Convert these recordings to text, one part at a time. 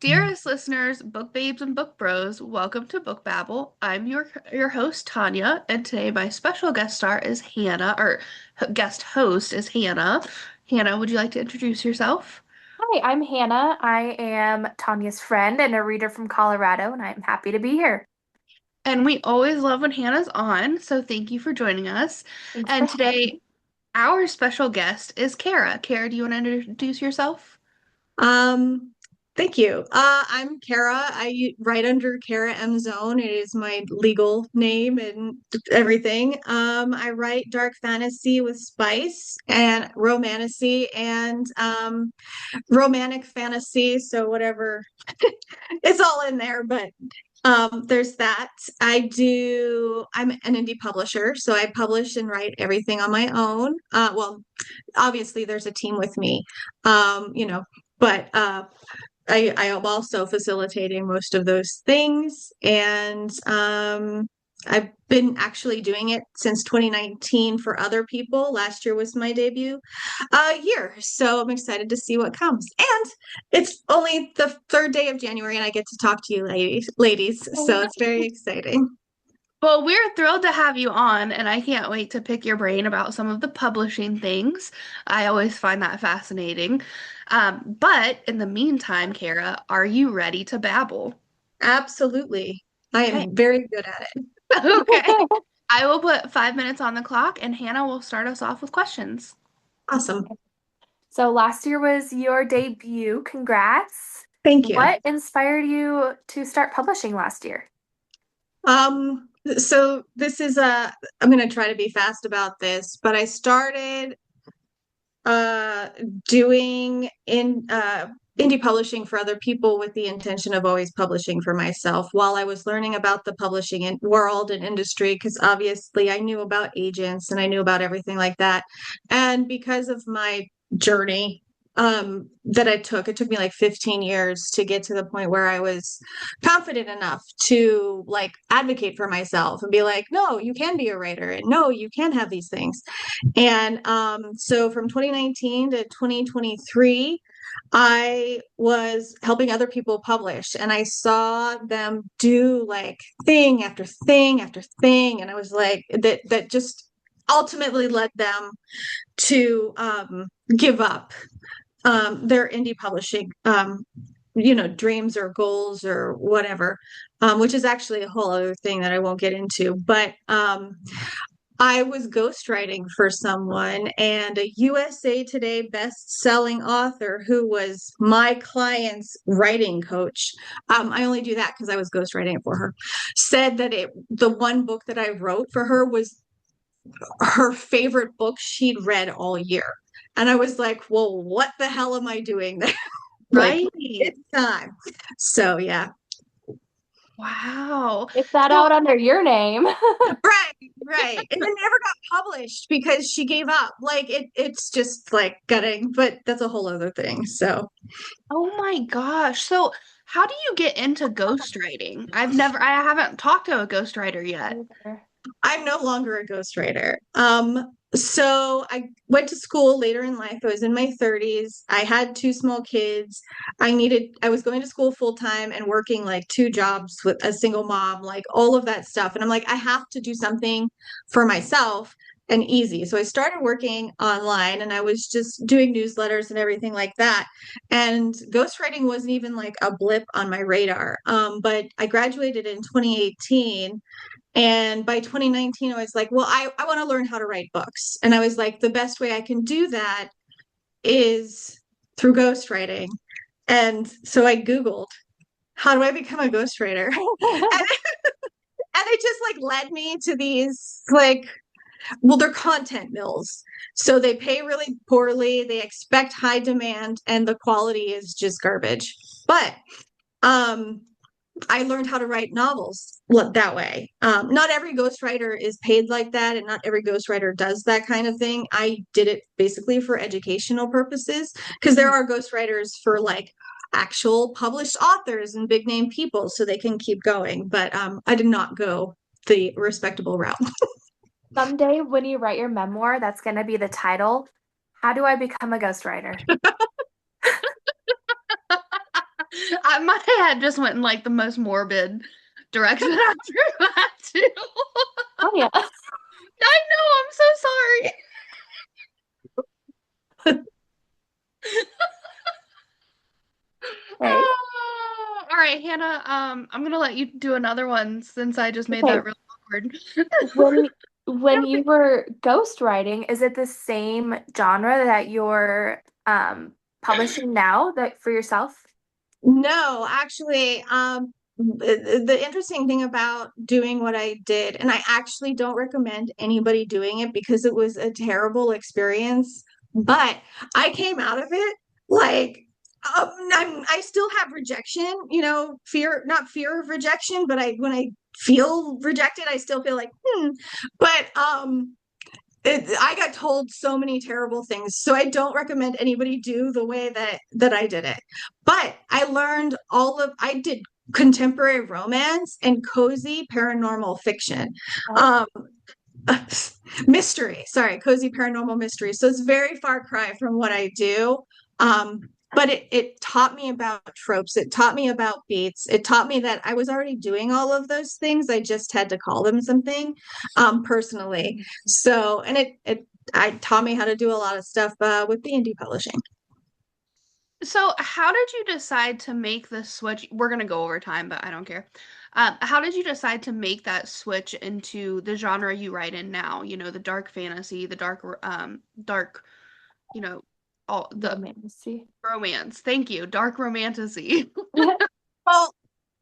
Dearest listeners, book babes and book bros, welcome to Book Babble. I'm your host Tanya, and today my special guest star is Hannah, or guest host is Hannah. Hannah, would you like to introduce yourself? Hi, I'm Hannah. I am Tanya's friend and a reader from Colorado, and I'm happy to be here. And we always love when Hannah's on, so thank you for joining us. Thanks for And having today, me. our special guest is Kara. Kara, do you want to introduce yourself? Um, Thank you. I'm Kara. write under Kara M Zone. It is my legal name and everything. I write dark fantasy with spice and romantasy and romantic fantasy. So whatever, it's all in there. But there's that. I'm an indie publisher, so I publish and write everything on my own. Well, obviously there's a team with me, you know, but I am also facilitating most of those things. And I've been actually doing it since 2019 for other people. Last year was my debut year. So I'm excited to see what comes. And it's only the third day of January and I get to talk to you ladies. So it's very exciting. Well, we're thrilled to have you on, and I can't wait to pick your brain about some of the publishing things. I always find that fascinating. But in the meantime, Kara, are you ready to babble? Absolutely. I Okay. am very good at it. Okay. I will put 5 minutes on the clock, and Hannah will start us off with questions. Awesome. So last year was your debut. Congrats. Thank you. What inspired you to start publishing last year? So this is I'm going to try to be fast about this, but I started uh doing indie publishing for other people with the intention of always publishing for myself while I was learning about the publishing world and industry, because obviously I knew about agents and I knew about everything like that. And because of my journey that it took me like 15 years to get to the point where I was confident enough to like advocate for myself and be like, no, you can be a writer and no, you can have these things. And so from 2019 to 2023, I was helping other people publish and I saw them do like thing after thing after thing. And I was like, that just ultimately led them to give up their indie publishing, dreams or goals or whatever, which is actually a whole other thing that I won't get into. But I was ghostwriting for someone, and a USA Today best-selling author who was my client's writing coach. I only do that because I was ghostwriting it for her. Said that the one book that I wrote for her was her favorite book she'd read all year. And I was like, well, what the hell am I doing there? Like, Right. it's time. So, yeah. Wow. Get that So, out under your name. Right, right. And it never got published because she gave up. Like it's just like gutting, but that's a whole other thing. So oh my gosh. So, how do you get into ghostwriting? I haven't talked to a ghostwriter yet. I'm no longer a ghostwriter. So I went to school later in life. I was in my 30s. I had two small kids. I was going to school full time and working like two jobs with a single mom, like all of that stuff. And I'm like, I have to do something for myself and easy. So I started working online and I was just doing newsletters and everything like that. And ghostwriting wasn't even like a blip on my radar. But I graduated in 2018 and by 2019, I was like, well, I want to learn how to write books. And I was like, the best way I can do that is through ghostwriting. And so I Googled, how do I become a ghostwriter? And it just like led me to these like, well, they're content mills. So they pay really poorly, they expect high demand, and the quality is just garbage. But um I learned how to write novels that way. Not every ghostwriter is paid like that, and not every ghostwriter does that kind of thing. I did it basically for educational purposes because there are ghostwriters for like actual published authors and big name people so they can keep going. But I did not go the respectable route. Someday when you write your memoir, that's going to be the title. How do I become a ghostwriter? My head just went in like the most morbid direction after that too. Oh yeah. I know, I'm so sorry. Right. All right, Hannah, I'm gonna let you do another one since I just made Okay. that really awkward. When you were ghostwriting, is it the same genre that you're publishing now that for yourself? No, actually, the interesting thing about doing what I did, and I actually don't recommend anybody doing it because it was a terrible experience, but I came out of it like I still have rejection, fear, not fear of rejection, but when I feel rejected, I still feel like, but I got told so many terrible things, so I don't recommend anybody do the way that I did it. But I did contemporary romance and cozy paranormal fiction. Oh, Um, mystery, sorry, cozy paranormal mystery. So it's very far cry from what I do. Um, but it taught me about tropes. It taught me about beats. It taught me that I was already doing all of those things. I just had to call them something, personally. So, and I taught me how to do a lot of stuff with the indie publishing. So, how did you decide to make the switch? We're gonna go over time, but I don't care. How did you decide to make that switch into the genre you write in now? You know, the dark fantasy, the dark, you know, all the romancy. romance. Thank you, dark romantasy. Well,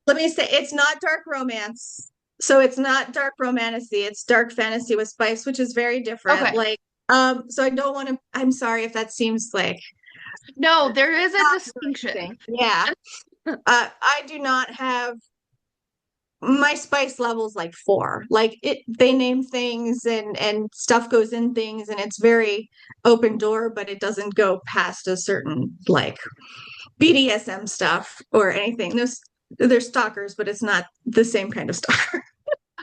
let me say it's not dark romance. So it's not dark romantasy, it's dark fantasy with spice, which is very different. Okay. Like, so I don't want to, I'm sorry if that seems like No, there is a not the right distinction. thing. Yeah. I do not have my spice level's like 4. Like they name things and stuff goes in things and it's very open door, but it doesn't go past a certain like BDSM stuff or anything. They're stalkers, but it's not the same kind of stalker.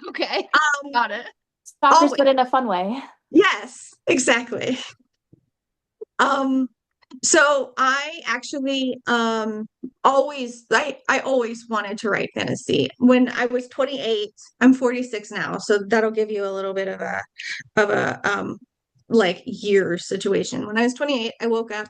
Okay, Um, got it. Stalkers, always, but in a fun way. yes, exactly. Um, so I actually I always wanted to write fantasy. When I was 28, I'm 46 now, so that'll give you a little bit of a like year situation. When I was 28, I woke up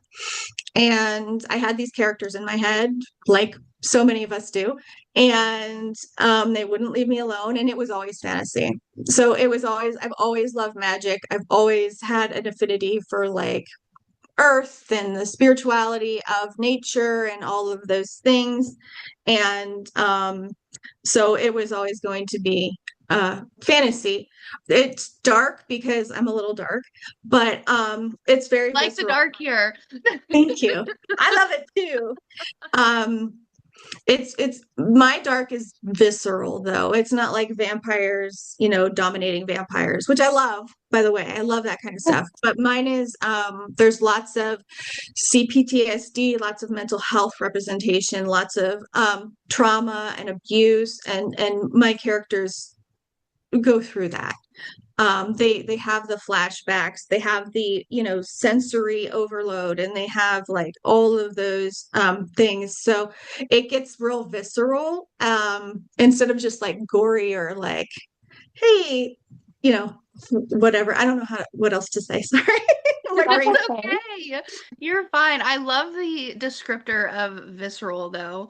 and I had these characters in my head, like so many of us do, and they wouldn't leave me alone, and it was always fantasy. So I've always loved magic. I've always had an affinity for like earth and the spirituality of nature and all of those things. And so it was always going to be fantasy. It's dark because I'm a little dark, but it's very Like the visceral. dark here. Thank you. I love it too. Um, it's my dark is visceral though. It's not like vampires, dominating vampires, which I love, by the way. I love that kind of stuff. But mine is there's lots of CPTSD, lots of mental health representation, lots of trauma and abuse and my characters go through that. They have the flashbacks, they have the sensory overload, and they have like all of those things, so it gets real visceral, instead of just like gory or like, hey, you know whatever. I don't know what else to say. Sorry. My That's brain. That's okay. okay. You're fine. I love the descriptor of visceral though,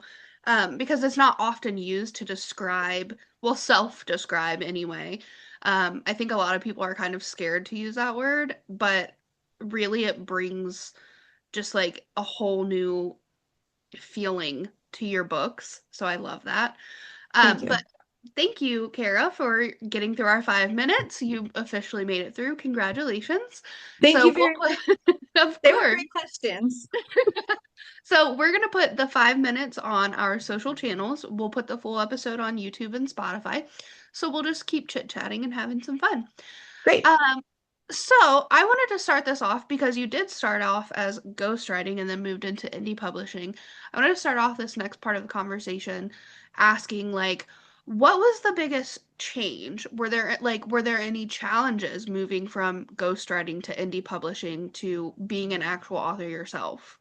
because it's not often used to describe, well, self-describe anyway. I think a lot of people are kind of scared to use that word, but really it brings just like a whole new feeling to your books. So I love that. Thank you. But thank you, Kara, for getting through our 5 minutes. You officially made it through. Congratulations. Thank So you we'll very much. put, of They were course. great questions. So we're gonna put the 5 minutes on our social channels. We'll put the full episode on YouTube and Spotify. So we'll just keep chit-chatting and having some fun. Great. Um, so I wanted to start this off because you did start off as ghostwriting and then moved into indie publishing. I wanted to start off this next part of the conversation asking like, what was the biggest change? Were there any challenges moving from ghostwriting to indie publishing to being an actual author yourself?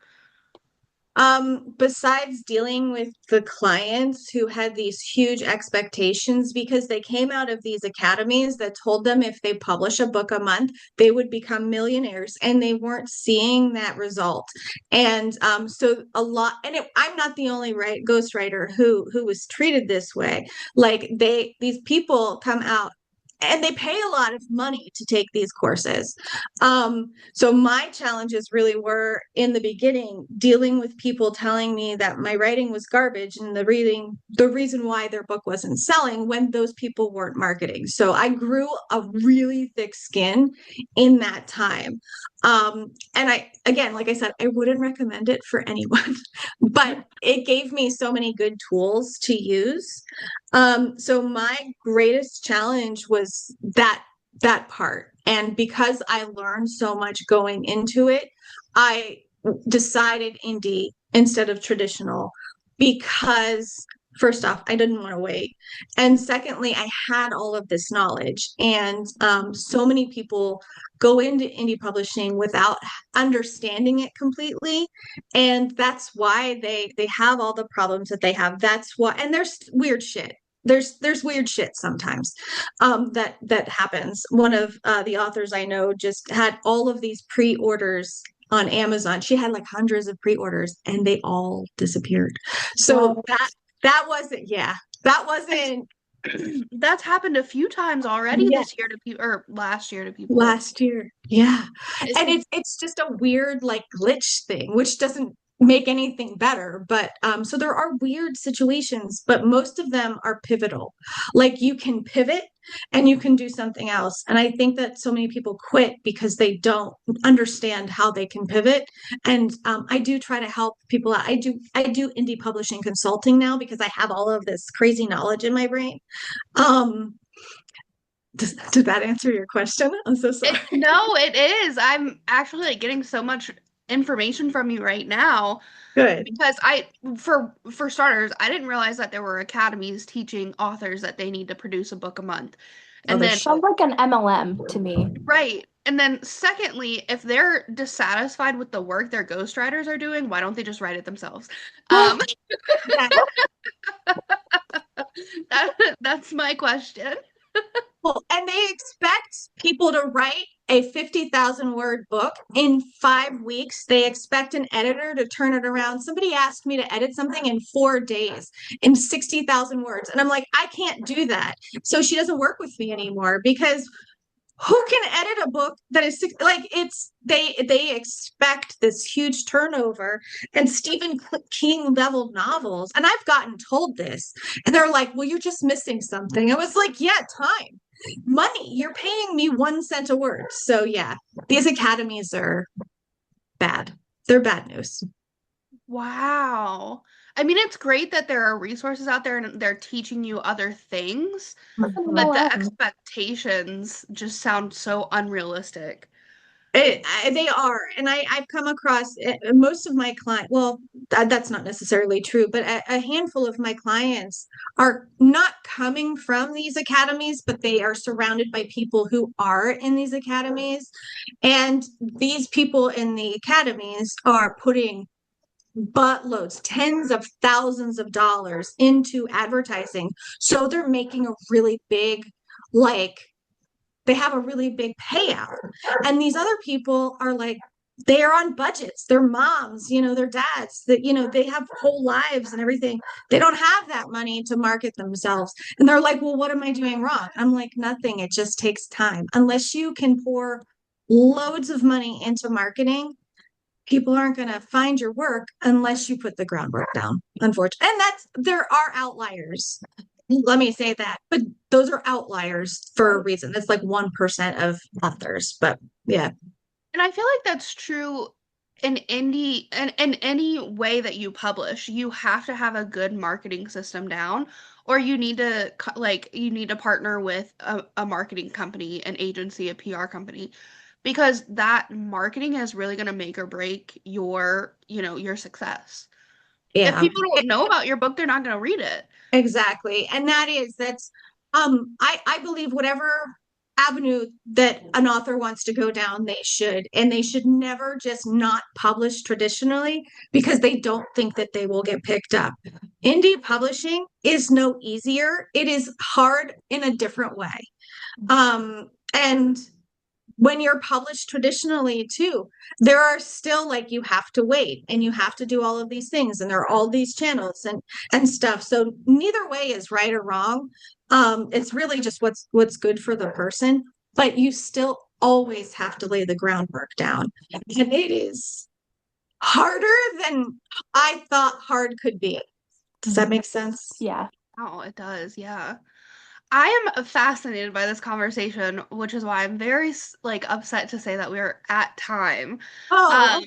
Besides dealing with the clients who had these huge expectations because they came out of these academies that told them if they publish a book a month, they would become millionaires, and they weren't seeing that result. And so a lot, and I'm not the only ghostwriter who was treated this way. Like these people come out and they pay a lot of money to take these courses. So my challenges really were in the beginning dealing with people telling me that my writing was garbage and the reason why their book wasn't selling when those people weren't marketing. So I grew a really thick skin in that time. And again, like I said, I wouldn't recommend it for anyone, but it gave me so many good tools to use. So my greatest challenge was that part. And because I learned so much going into it, I decided indie instead of traditional because first off, I didn't want to wait. And secondly, I had all of this knowledge. And so many people go into indie publishing without understanding it completely. And that's why they have all the problems that they have. That's why, and there's weird shit. There's weird shit sometimes that happens. One of the authors I know just had all of these pre-orders on Amazon. She had like hundreds of pre-orders and they all disappeared. So Wow. that wasn't, yeah, that wasn't That's happened a few times already yeah, this year to people, or last year to people. last year. Yeah. It's And it's just a weird like glitch thing, which doesn't make anything better. But so there are weird situations, but most of them are pivotal. Like you can pivot and you can do something else. And I think that so many people quit because they don't understand how they can pivot. And I do try to help people out. I do indie publishing consulting now because I have all of this crazy knowledge in my brain. Um, did that answer your question? I'm so sorry. no, it is. I'm actually like getting so much information from you right now Good. because for starters, I didn't realize that there were academies teaching authors that they need to produce a book a month. Oh, And there's then shit. Sounds like an MLM to me. right. And then secondly, if they're dissatisfied with the work their ghostwriters are doing, why don't they just write it themselves? Um, Yeah. that's my question. Well, and they expect people to write a 50,000 word book in 5 weeks. They expect an editor to turn it around. Somebody asked me to edit something in 4 days in 60,000 words. And I'm like, I can't do that. So she doesn't work with me anymore because who can edit a book that is like they expect this huge turnover and Stephen King level novels, and I've gotten told this, and they're like, well, you're just missing something. I was like, yeah, time, money, you're paying me 1 cent a word. So yeah, these academies are bad. They're bad news. Wow. I mean, it's great that there are resources out there and they're teaching you other things, What's an but the MLM? expectations just sound so unrealistic. They are, and I've come across most of my clients. Well, that's not necessarily true, but a handful of my clients are not coming from these academies, but they are surrounded by people who are in these academies, and these people in the academies are putting buttloads, tens of thousands of dollars into advertising, so they're making a really big, like they have a really big payout. And these other people are like, they are on budgets. They're moms, their dads, that, they have whole lives and everything. They don't have that money to market themselves. And they're like, well, what am I doing wrong? I'm like, nothing. It just takes time. Unless you can pour loads of money into marketing, people aren't going to find your work unless you put the groundwork down, unfortunately. And there are outliers. Let me say that, but those are outliers for a reason. That's like 1% of authors, but yeah. And I feel like that's true in indie and in any way that you publish. You have to have a good marketing system down, or you need to you need to partner with a marketing company, an agency, a PR company, because that marketing is really going to make or break your success. If Yeah, people don't know about your book, they're not going to read it. exactly. And that's I believe whatever. avenue that an author wants to go down, they should. And they should never just not publish traditionally because they don't think that they will get picked up. Indie publishing is no easier. It is hard in a different way. And when you're published traditionally too, there are still like you have to wait and you have to do all of these things and there are all these channels and stuff. So neither way is right or wrong. It's really just what's good for the person, but you still always have to lay the groundwork down. And it is harder than I thought hard could be. Does that make sense? Yeah. Oh, it does. Yeah. I am fascinated by this conversation, which is why I'm very like upset to say that we're at time. Oh, Um,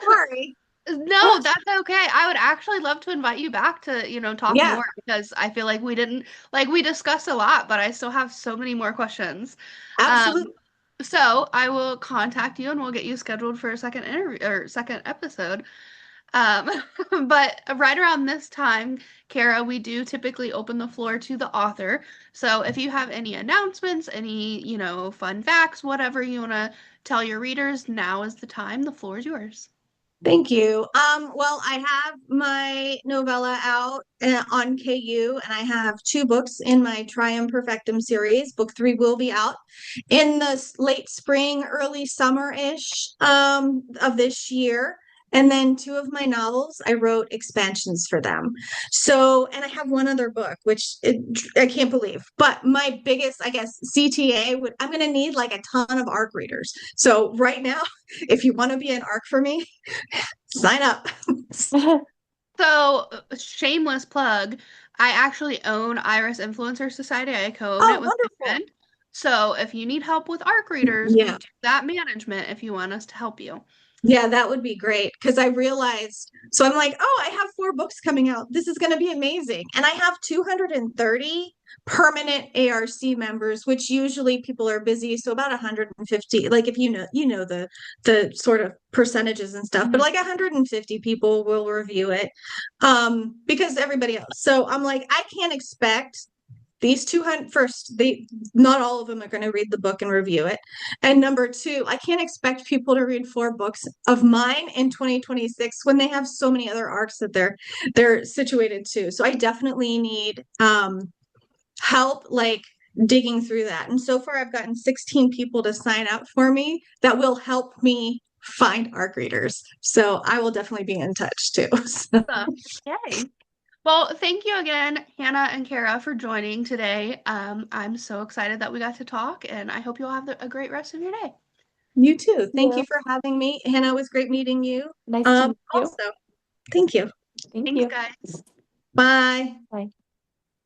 sorry. no, that's okay. I would actually love to invite you back to, talk Yeah, more because I feel like we discussed a lot, but I still have so many more questions. Um, absolutely. so I will contact you and we'll get you scheduled for a second interview or second episode. Um, but right around this time, Kara, we do typically open the floor to the author. So if you have any announcements, any, fun facts, whatever you want to tell your readers, now is the time. The floor is yours. Thank you. Well, I have my novella out on KU, and I have two books in my Trium Perfectum series. Book 3 will be out in the late spring, early summer-ish of this year. And then two of my novels, I wrote expansions for them. So, and I have one other book, which I can't believe. But my biggest, I guess, CTA I'm going to need like a ton of ARC readers. So right now, if you want to be an ARC for me, sign up. So, shameless plug, I actually own Iris Influencer Society. I co-own Oh, it with my wonderful. friend. So, if you need help with ARC readers, we Yeah. do that management if you want us to help you. Yeah, that would be great because I realized, so I'm like, oh, I have 4 books coming out. This is going to be amazing. And I have 230 permanent ARC members, which usually people are busy. So about 150, like if the sort of percentages and stuff, but like 150 people will review it because everybody else. So I'm like, I can't expect these 200 first, they not all of them are going to read the book and review it. And number two, I can't expect people to read 4 books of mine in 2026 when they have so many other arcs that they're situated to. So I definitely need help like digging through that. And so far I've gotten 16 people to sign up for me that will help me find arc readers. So I will definitely be in touch too. So. Yay. Well, thank you again, Hannah and Kara, for joining today. I'm so excited that we got to talk, and I hope you'll have a great rest of your day. You too. Thank Yeah. you for having me. Hannah, it was great meeting you. Nice to meet you. Also, thank you. Thank Thanks, you. guys. Bye. Bye.